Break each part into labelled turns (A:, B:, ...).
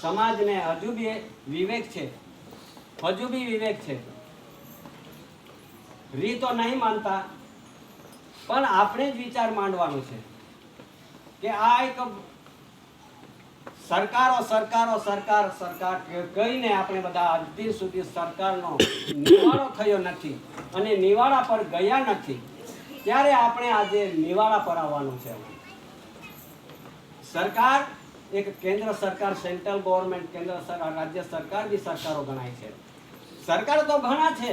A: સમાજને હજુ બી વિવેક છે રીતો નહીં માનતા, પણ આપણે જ વિચાર માંડવાનું છે કે આ એક સરકાર કહીને આપણે બધા આજ દિન સુધી સરકારનો નિવાડો થયો નથી અને નિવાડા પર ગયા નથી, ત્યારે આપણે આજે નિવાડા પર આવવાનું છે. સરકાર એક કેન્દ્ર સરકાર, સેન્ટ્રલ ગવર્મેન્ટ, કેન્દ્ર સરકાર, રાજ્ય સરકાર બી સરકારો ગણાય છે. સરકાર તો ઘણા છે,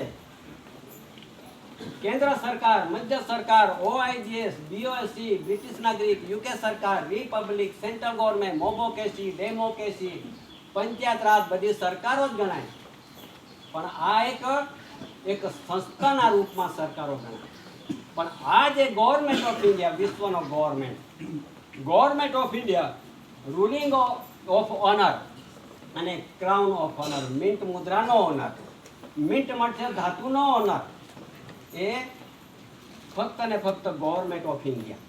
A: કેન્દ્ર સરકાર, મધ્ય સરકાર, OIGS, BOSC, બ્રિટિશ નાગરિક, UK સરકાર, Republic, central government, મોબોકેસી, democracy, panchayat રાજ, બધી સરકારો જ ગણાય. પણ આ એક સંસ્થાના રૂપમાં સરકારો ગણાય. પણ આ જે ગવર્મેન્ટ ઓફ ઇન્ડિયા, વિશ્વનો government of India, ruling of honour અને ક્રાઉન ઓફ ઓનર, મિન્ટ મુદ્રાનો ઓનર, મિન્ટ મળશે ધાતુનો ઓનર, એ ફક્ત ને ફક્ત government of India.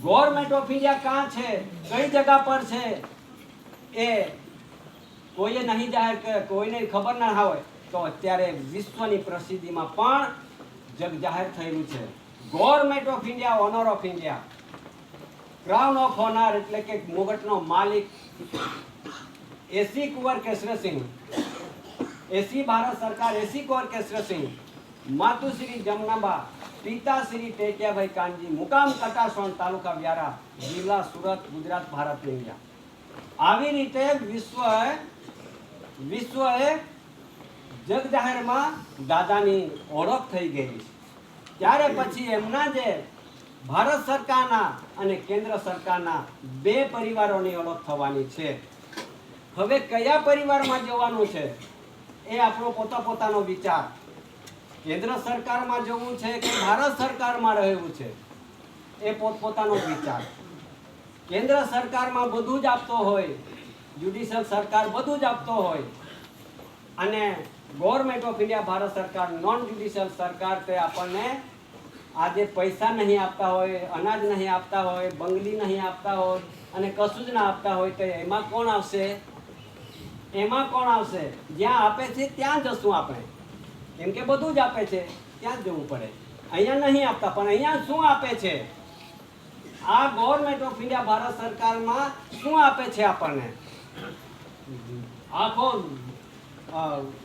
A: Government of India ક્યાં છે, કઈ જગ્યા પર છે, એ કોઈએ નહીં જાહેર, કોઈને ખબર ના હોય તો અત્યારે વિશ્વની પ્રસિદ્ધિમાં પણ જગ જાહેર થયેલું છે. Government of India, honour of India, crown of honour એટલે કે મુગટનો માલિક એસી કુંવર કેસરસિંહ, એસી ભારત સરકાર, એસી કુંવર કેસરસિંહ, માતુશ્રી જમનાબા, પિતાશ્રી ટેટિયાભાઈ કાનજી, મુકામ કટાસણ, તાલુકા વ્યારા, જિલ્લા સુરત, ગુજરાત, ભારત, ઇન્ડિયા. આવી રીતે વિશ્વએ જગજાહેરમાં દાદાની ઓળખ થઈ ગયેલી છે. ત્યારે પછી એમના જે ભારત સરકારના અને કેન્દ્ર સરકારના બે પરિવારોની ઓળખ થવાની છે. હવે કયા પરિવારમાં જવાનું છે એ આપણો પોતાનો વિચાર. કેન્દ્ર સરકારમાં જવું છે કે ભારત સરકારમાં રહેવું છે એ પોતપોતાનો વિચાર. કેન્દ્ર સરકારમાં બધું જ આપતો હોય, જ્યુડિશિયલ સરકાર બધું જ આપતો હોય, અને ગવર્મેન્ટ ઓફ ઇન્ડિયા, ભારત સરકાર, નોન જ્યુડિશિયલ સરકાર, તે આપણને આજે પૈસા નહીં આપતા હોય, અનાજ નહીં આપતા હોય, બંગલી નહીં આપતા હોય અને કશું જ ના આપતા હોય, તો એમાં કોણ આવશે? જ્યાં આપે છે ત્યાં જશું આપણે, કેમ કે બધું જ આપે છે, ત્યાં જ જવું પડે. અહીંયા નહીં આપતા, પણ અહીંયા શું આપે છે? આ ગવર્મેન્ટ ઓફ ઇન્ડિયા, ભારત સરકારમાં શું આપે છે આપણને? આખો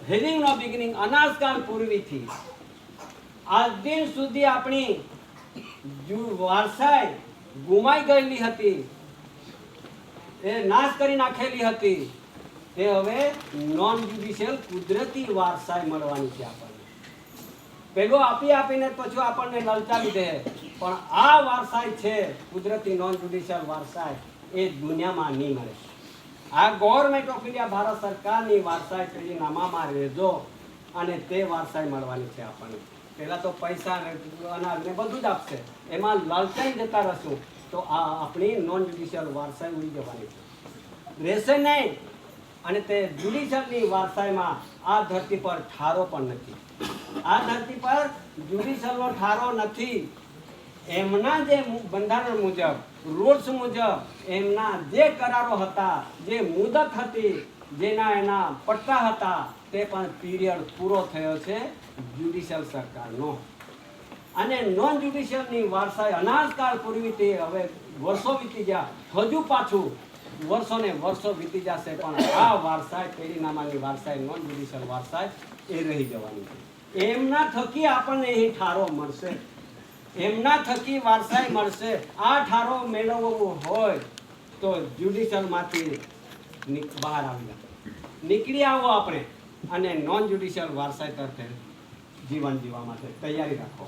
A: હેવિંગ નો બિગિનિંગ, અનાજકાળ પૂર્વીથી આજ દિન સુધી આપણી વારસાઈ ગુમાઈ ગયેલી હતી, એ નાશ કરી નાખેલી હતી, તે હવે નોન જ્યુડિશિયલ કુદરતી વારસાઈ મળવાની છે આપણને. પેલો આપીને પછી આપણને લલચાવી દે, પણ આ વારસાઈ છે કુદરતી નોન જ્યુડિશિયલ વારસાઈ, એ દુનિયામાં નહીં મળે. આ ગવર્મેન્ટ ઓફ ઇન્ડિયા, ભારત સરકારની વારસાઈ પેલી નામામાં રહેજો અને તે વારસાઈ મળવાની છે આપણને. પહેલા તો પૈસા, અનાજ ને બધું જ આપશે, એમાં લલચાઈ જતા રહેશું તો આ આપણી નોન જ્યુડિશિયલ વારસાઈ ઉડી જવાની છે, રહેશે નહીં. અને તે જ્યુડિશિયલની વારસાઈમાં આ ધરતી પર ઠારો પણ નથી. આ ધરતી પર જ્યુડિશિયલનો ઠારો નથી. એમના જે બંધારણ મુજબ, રૂલ્સ મુજબ, એમના જે કરારો હતા, જે મુદત હતી, જેના એના પટ્ટા હતા, તે પણ પીરિયડ પૂરો થયો છે જ્યુડિશિયલ સરકારનો. અને નોન જ્યુડિશિયલની વારસાઈ અનાજકાળ પૂર્વીથી હવે વર્ષો વીતી ગયા, હજુ પાછું વર્ષો વીતી જશે, પણ આ વારસાઈ, પેઢીનામાની વારસાઈ, નોન જ્યુડિશિયલ વારસાઈ, એ રહી જવાની છે. એમના થકી આપણને અહીં ઠારો મળશે, એમના થકી વારસાઈ મળશે. આ ઠારો મેળવવો હોય તો જ્યુડિશિયલમાંથી બહાર નીકળી આવો આપણે, અને નોન જ્યુડિશિયલ વારસાઈ તરફે જીવન જીવવા માટે તૈયારી રાખો.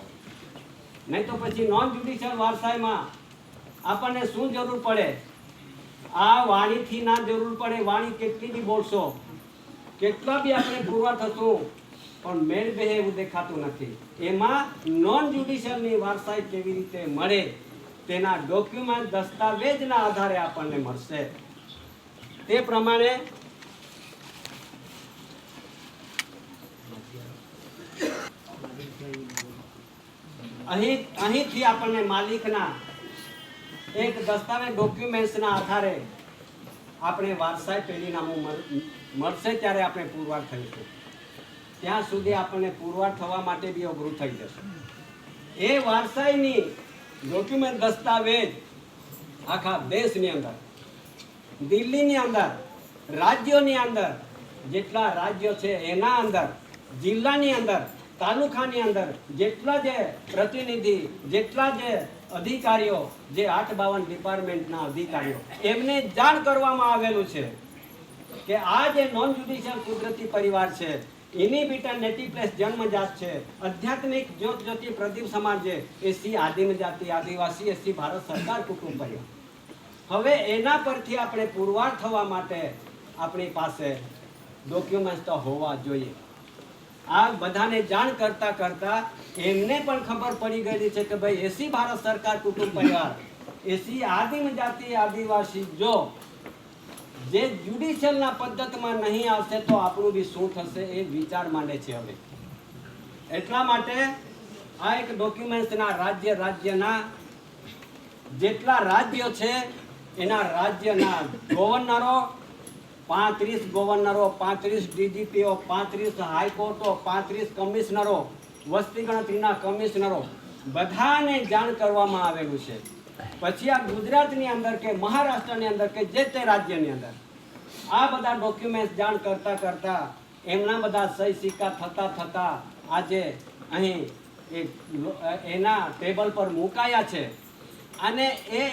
A: નહીં તો પછી નોન જ્યુડિશિયલ વારસાઈમાં આપણને શું જરૂર પડે? આ વાણીથી ના જરૂર પડે. વાણી કેટલી બી બોલશો, કેટલા બી આપણે પૂરવા થતું, પણ મેળ બે એવું દેખાતું નથી. એમાં નોન જ્યુડિશિયલની વારસાઈ કેવી રીતે મળે તેના ડોક્યુમેન્ટ, દસ્તાવેજના આધારે આપણને મળશે. તે પ્રમાણે અહીંથી આપણને માલિકના એક દસ્તાવેજ, ડોક્યુમેન્ટ્સના આધારે આપણે વારસાઈ પેઢીનામું મળશે ત્યારે આપણે પુરવાર થઈશું. ત્યાં સુધી આપણને પુરવાર થવા માટે બી અઘરું થઈ જશે. એ વારસાઈની ડોક્યુમેન્ટ દસ્તાવેજ આખા દેશની અંદર, દિલ્હીની અંદર, રાજ્યોની અંદર, જેટલા રાજ્યો છે એના અંદર, જિલ્લાની અંદર, તાલુકાની અંદર જેટલા જે પ્રતિનિધિ, જેટલા જે અધિકારીઓ, જે 852 ડિપાર્ટમેન્ટના અધિકારીઓ, એમને જાણ કરવામાં આવેલું છે કે આ જે નોન જ્યુડિશિયલ કુદરતી પરિવાર છે, ઇનહિબિટેડ નેટિવ પ્લેસ જન્મજાત છે, આધ્યાત્મિક જ્યોત જ્યોતિ પ્રદીપ સમાજ છે, એસી આદિમ જાતિ આદિવાસી એસી ભારત સરકાર કુટુંબ પરિવાર. હવે એના પરથી આપણે પુરવાર થવા માટે આપણી પાસે ડોક્યુમેન્ટ તો હોવા જોઈએ. આ બધાને જાણ કરતા કરતા એમને પણ ખબર પડી ગયેલી છે કે ભાઈ એસી ભારત સરકાર કુટુંબ પરિવાર, એસી આદિમ જાતિ આદિવાસી જો જે જ્યુડિશિયલના પદ્ધતિમાં નહીં આવશે તો આપણું બી શું થશે એ વિચાર માંડે છે. હવે એટલા માટે આ એક ડોક્યુમેન્ટ્સના રાજ્યના જેટલા રાજ્યો છે એના રાજ્યના ગવર્નરો, 35 ગવર્નરો, 35 ડીજીપીઓ, 35 હાઈકોર્ટો, 35 કમિશનરો, વસ્તી ગણતરીના કમિશનરો, બધાને જાણ કરવામાં આવેલું છે. પછી આ ગુજરાતની અંદર કે મહારાષ્ટ્રની અંદર કે જે તે રાજ્યની અંદર આ બધા ડોક્યુમેન્ટ જાણ કરતા કરતા એમના બધા સહી સિક્કા થતા આજે અહીં એના ટેબલ પર મુકાયા છે. અને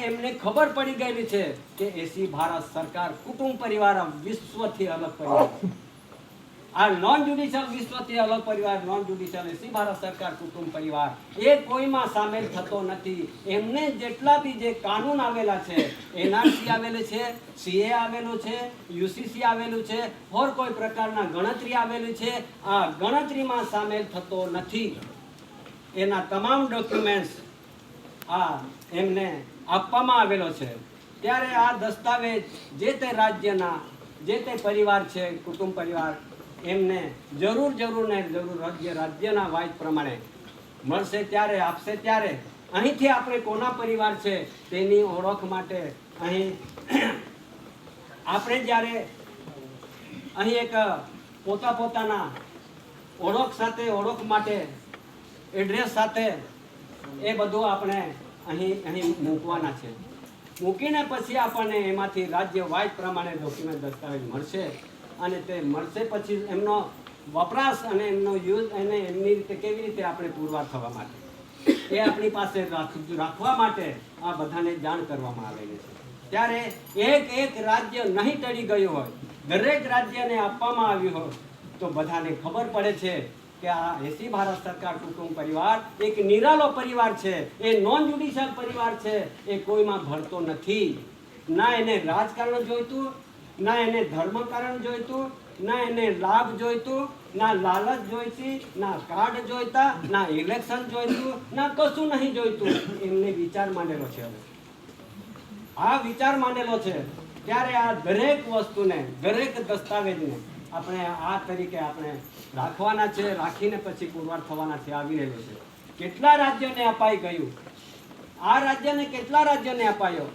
A: એમને ખબર પડી ગયેલી છે કે એસી ભારત સરકાર કુટુંબ પરિવાર વિશ્વથી અલગ પરિવાર, આ નોન જ્યુડિશિયલ વિશ્વથી અલગ પરિવાર, નોન જ્યુડિશિયલ એસી ભારત સરકાર કુટુંબ પરિવાર એ કોઈમાં સામેલ થતો નથી. એમને જેટલા બી જે કાનૂન આવેલા છે, એનઆરસી આવેલું છે, સીએ આવેલું છે, યુસીસી આવેલું છે, ઓર કોઈ પ્રકારના ગણતરી આવેલી છે, આ ગણતરીમાં સામેલ થતો નથી. એના તમામ ડોક્યુમેન્ટ્સ આ એમને આપવામાં આવેલો છે. ત્યારે આ દસ્તાવેજ જે તે રાજ્યના જે તે પરિવાર છે, કુટુંબ પરિવાર, એમને જરૂર ને જરૂર રાજ્યના વાઇઝ પ્રમાણે મળશે ત્યારે, આપશે ત્યારે અહીંથી આપણે કોના પરિવાર છે તેની ઓળખ માટે અહીં આપણે જ્યારે અહીં એક પોતાના ઓળખ સાથે, ઓળખ માટે એડ્રેસ સાથે એ બધું આપણે અહીં મૂકવાના છે. મૂકીને પછી આપણને એમાંથી રાજ્ય વાઇઝ પ્રમાણે ડોક્યુમેન્ટ દસ્તાવેજ મળશે. અને તે મળશે પછી એમનો વપરાશ અને એમનો યુઝ અને એમની રીતે કેવી રીતે આપણે પુરવાર થવા માટે એ આપણી પાસે રાખવા માટે આ બધાને જાણ કરવામાં આવેલી છે. ત્યારે એક રાજ્ય નહીં ટળી ગયું હોય, દરેક રાજ્યને આપવામાં આવ્યું હોય તો બધાને ખબર પડે છે કે આ એસી ભારત સરકાર કુટુંબ પરિવાર એક નિરાલો પરિવાર છે, એ નોન જ્યુડિશિયલ પરિવાર છે, એ કોઈમાં ભળતો નથી. ના એને રાજકારણ જોઈતું, ના એને ધર્મકારણ જોઈતું, ના એને લાભ જોઈતું, ના લાલચ જોઈતી, ના કાર્ડ જોઈતા, ના ઇલેક્શન જોઈતું, ના કશું નહીં જોઈતું. એમને વિચાર માંડેલો છે. હવે આ વિચાર માંડેલો છે ત્યારે આ દરેક વસ્તુને, દરેક દસ્તાવેજને આપણે આ તરીકે આપણે રાખવાના છે. રાખીને પછી પુરવાર થવાના છે. આવી રહેલો છે. કેટલા રાજ્યોને અપાઈ ગયું, આ રાજ્યને કેટલા રાજ્યોને અપાયો,